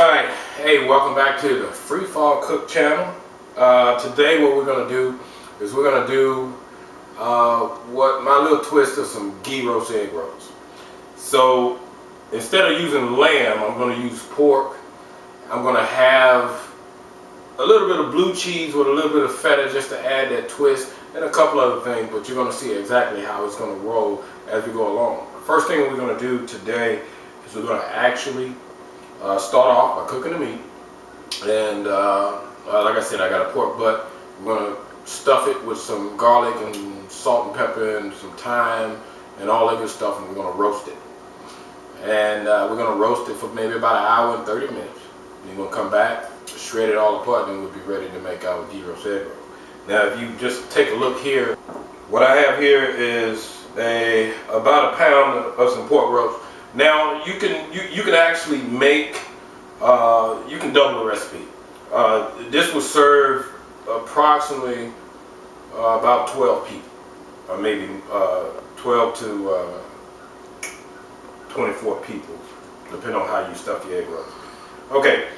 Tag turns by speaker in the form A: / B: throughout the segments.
A: Alright, hey, welcome back to the Free Fall Cook channel. Today what we're going to do is we're going to do what my little twist of some gyros egg rolls. So instead of using lamb, I'm going to use pork. I'm going to have a little bit of blue cheese with a little bit of feta just to add that twist, and a couple other things, but you're going to see exactly how it's going to roll as we go along. First thing we're going to do today is we're going to actually start off by cooking the meat, and like I said, I got a pork butt. We're going to stuff it with some garlic and salt and pepper and some thyme and all that good stuff, and we're going to roast it. And we're going to roast it for maybe about an hour and 30 minutes. Then we're going to come back, shred it all apart, and we'll be ready to make our gyros egg roll. Now if you just take a look here, what I have here is about a pound of some pork roast. Now you can actually make, you can double the recipe. This will serve approximately about 12 people, or maybe 12 to 24 people, depending on how you stuff your egg rolls. Okay,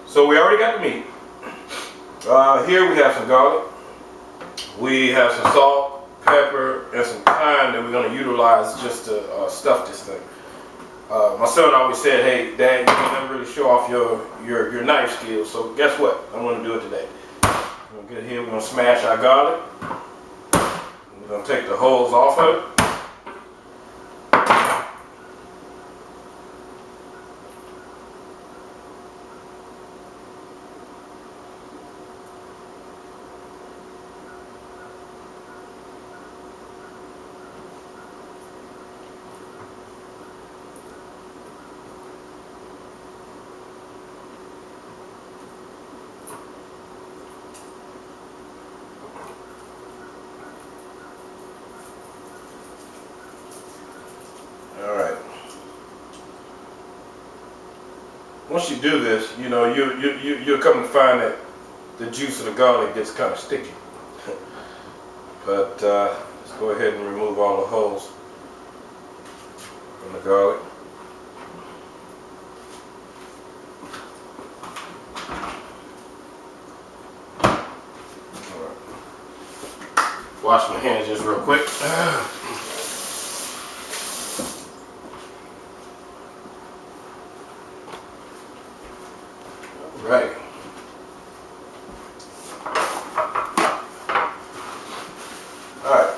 A: so we already got the meat. Here we have some garlic. We have some salt, pepper, and some thyme that we're going to utilize just to stuff this thing. My son always said, "Hey, Dad, you can never really show off your knife skills." So guess what? I'm going to do it today. We're going to get here. We're going to smash our garlic. We're going to take the hulls off of it. Alright. Once you do this, you know, you'll come to find that the juice of the garlic gets kind of sticky. But let's go ahead and remove all the hulls from the garlic. Alright. Wash my hands just real quick. Right. Alright.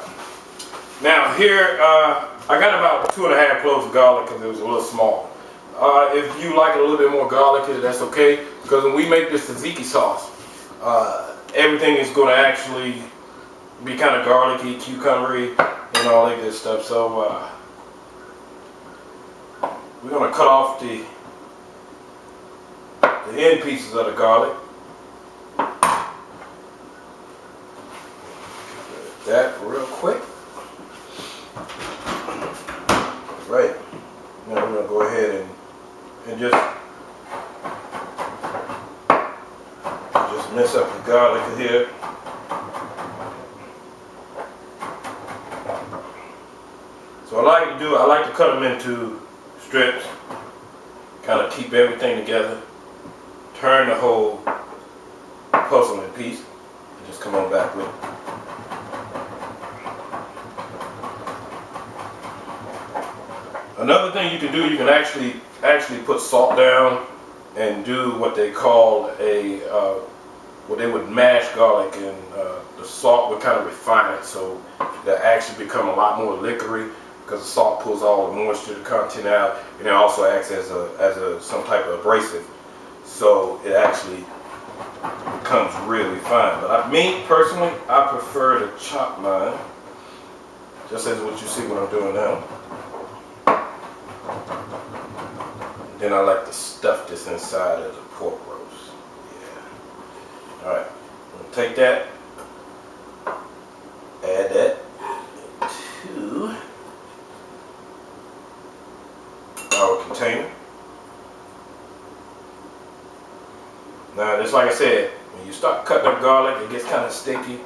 A: Now here, I got about 2½ cloves of garlic because it was a little small. If you like it a little bit more garlicky, that's okay. Because when we make this tzatziki sauce, everything is going to actually be kind of garlicky, cucumbery, and all that good stuff. So we're going to cut off the end pieces of the garlic. That real quick. Right. Now we're going to go ahead and just mess up the garlic here. So I like to cut them into strips, kind of keep everything together. Turn the whole puzzle in piece and just come on back with it. Another thing you can do, you can actually put salt down and do what they call what they would mash garlic, and the salt would kind of refine it, so that actually become a lot more liquidy because the salt pulls all the moisture, the content out, and it also acts as some type of abrasive. So it actually becomes really fine. But me personally, I prefer to chop mine, just as what you see what I'm doing now. Then I like to stuff this inside of the pork roast. Yeah. Alright, take that, add that to our container. Now, just like I said, when you start cutting up garlic, it gets kind of sticky.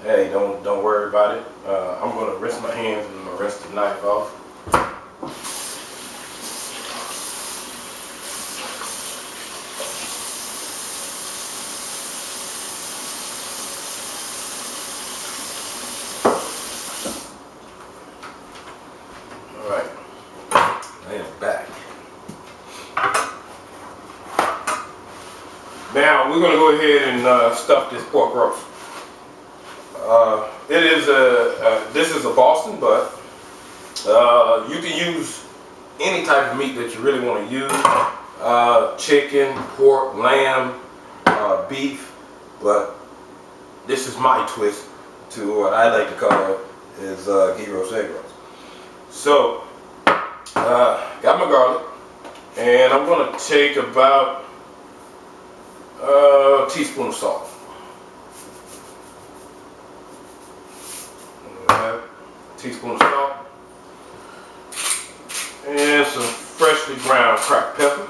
A: Hey, don't worry about it. I'm going to rinse my hands and I'm going to rinse the knife off. back. Now we're going to go ahead and stuff this pork roast. This is a Boston butt. You can use any type of meat that you really want to use. Chicken, pork, lamb, beef, but this is my twist to what I like to call is gyros egg rolls. So, got my garlic, and I'm going to take about a teaspoon of salt. A teaspoon of salt, and some freshly ground cracked pepper.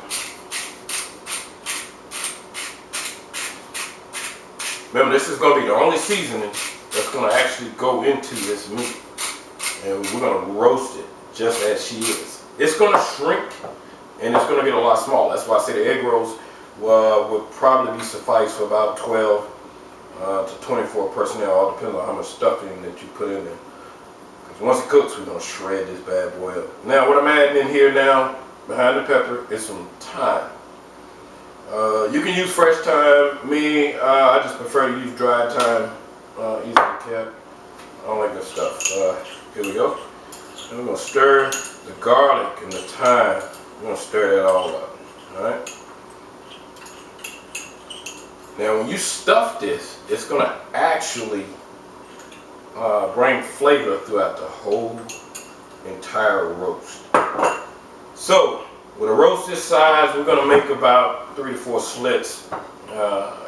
A: Remember, this is going to be the only seasoning that's going to actually go into this meat. And we're going to roast it just as she is. It's going to shrink and it's going to get a lot smaller. That's why I say the egg rolls would probably be suffice for about 12 to 24 personnel, all depending on how much stuffing that you put in there. Because once it cooks, we're going to shred this bad boy up. Now, what I'm adding in here now, behind the pepper, is some thyme. You can use fresh thyme. Me, I just prefer to use dried thyme, easily kept. I don't like that stuff. Here we go. And we're going to stir the garlic and the thyme. We're going to stir that all up. Alright? Now, when you stuff this, it's going to actually bring flavor throughout the whole entire roast. So, with a roast this size, we're going to make about 3 to 4 slits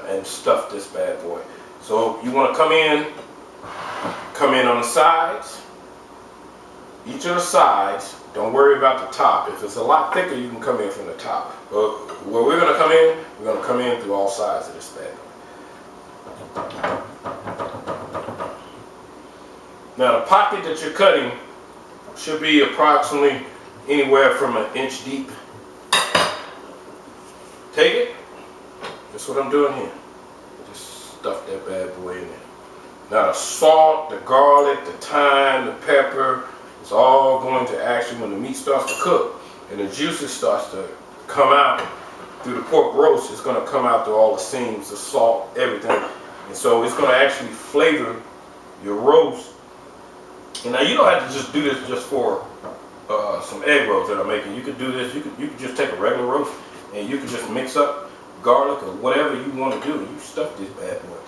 A: and stuff this bad boy. So you want to come in on the sides, each of the sides. Don't worry about the top. If it's a lot thicker, you can come in from the top. But where we're going to come in through all sides of this bad boy. Now the pocket that you're cutting should be approximately anywhere from 1 inch deep. Take it. That's what I'm doing here. Just stuff that bad boy in there. Now the salt, the garlic, the thyme, the pepper, it's all going to actually, when the meat starts to cook and the juices starts to come out through the pork roast, it's going to come out through all the seams, the salt, everything. And so it's going to actually flavor your roast. And now you don't have to just do this just for some egg rolls that I'm making. You could do this, you could just take a regular roast and you can just mix up garlic or whatever you want to do. You stuff this bad boy.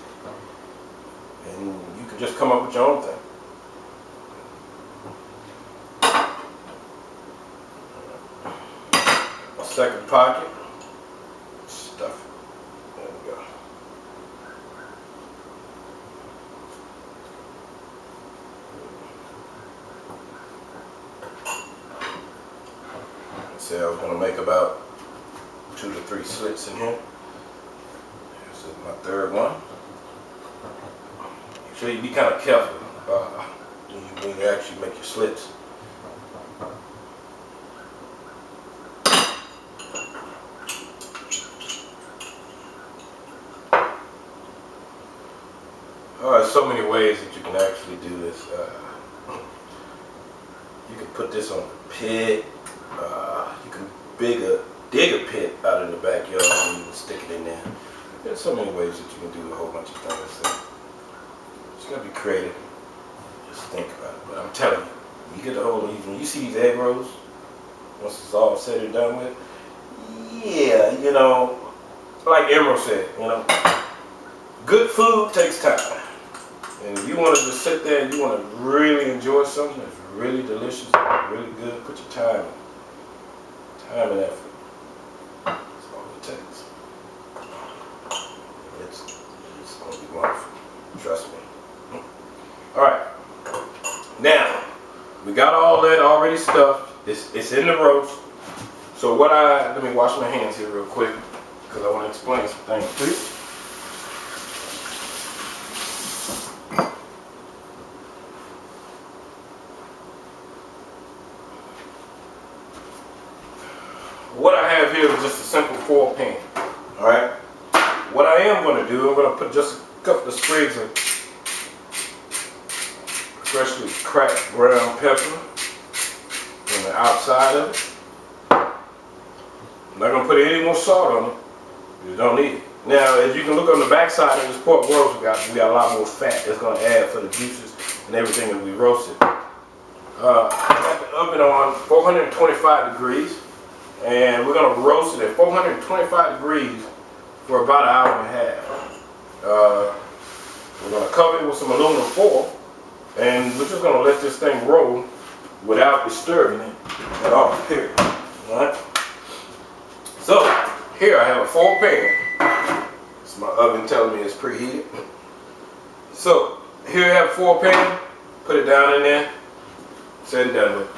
A: And you can just come up with your own thing. A second pocket. Stuff it. There we go. Say I was going to make about 2 to 3 slits in here. This is my third one. Make sure you be kind of careful when you actually make your slits. There's so many ways that you can actually do this. You can put this on a pit. You can dig a pit out in the backyard and you can stick it in there. There's so many ways that you can do a whole bunch of things. So it's gotta be creative. Just think about it. But I'm telling you, you get the whole when you see these egg rolls, once it's all said and done with, yeah, you know, like Emerald said, you know, good food takes time. And if you want to just sit there and you want to really enjoy something that's really delicious, really good, put your time in. Time and effort. That's all it takes. It's going to be wonderful. Trust me. Alright. Now, we got all that already stuffed. It's in the roast. So let me wash my hands here real quick because I want to explain some things to you. What I have here is just a simple foil pan. Alright? What I am going to do, I'm going to put just a couple of sprigs of freshly cracked ground pepper on the outside of it. I'm not gonna put any more salt on it. You don't need it. Now, as you can look on the back side of this pork roast, we got a lot more fat that's gonna add for the juices and everything that we roasted. I got the oven on 425 degrees, and we're gonna roast it at 425 degrees for about an hour and a half. We're gonna cover it with some aluminum foil, and we're just gonna let this thing roll without disturbing it at all. Period. All right. So here I have a 4 pan. It's my oven telling me it's preheated. So here I have a 4 pan. Put it down in there. Set it down with.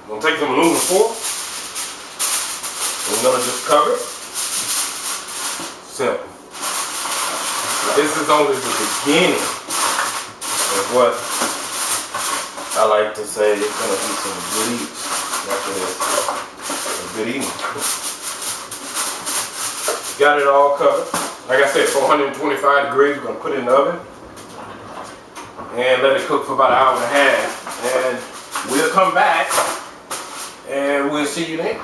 A: I'm gonna take some aluminum foil. I'm gonna just cover it. Simple. This is only the beginning of what I like to say it's gonna be some good eats after this. Some good eating. Got it all covered. Like I said, 425 degrees. We're gonna put it in the oven and let it cook for about an hour and a half. And we'll come back and we'll see you then.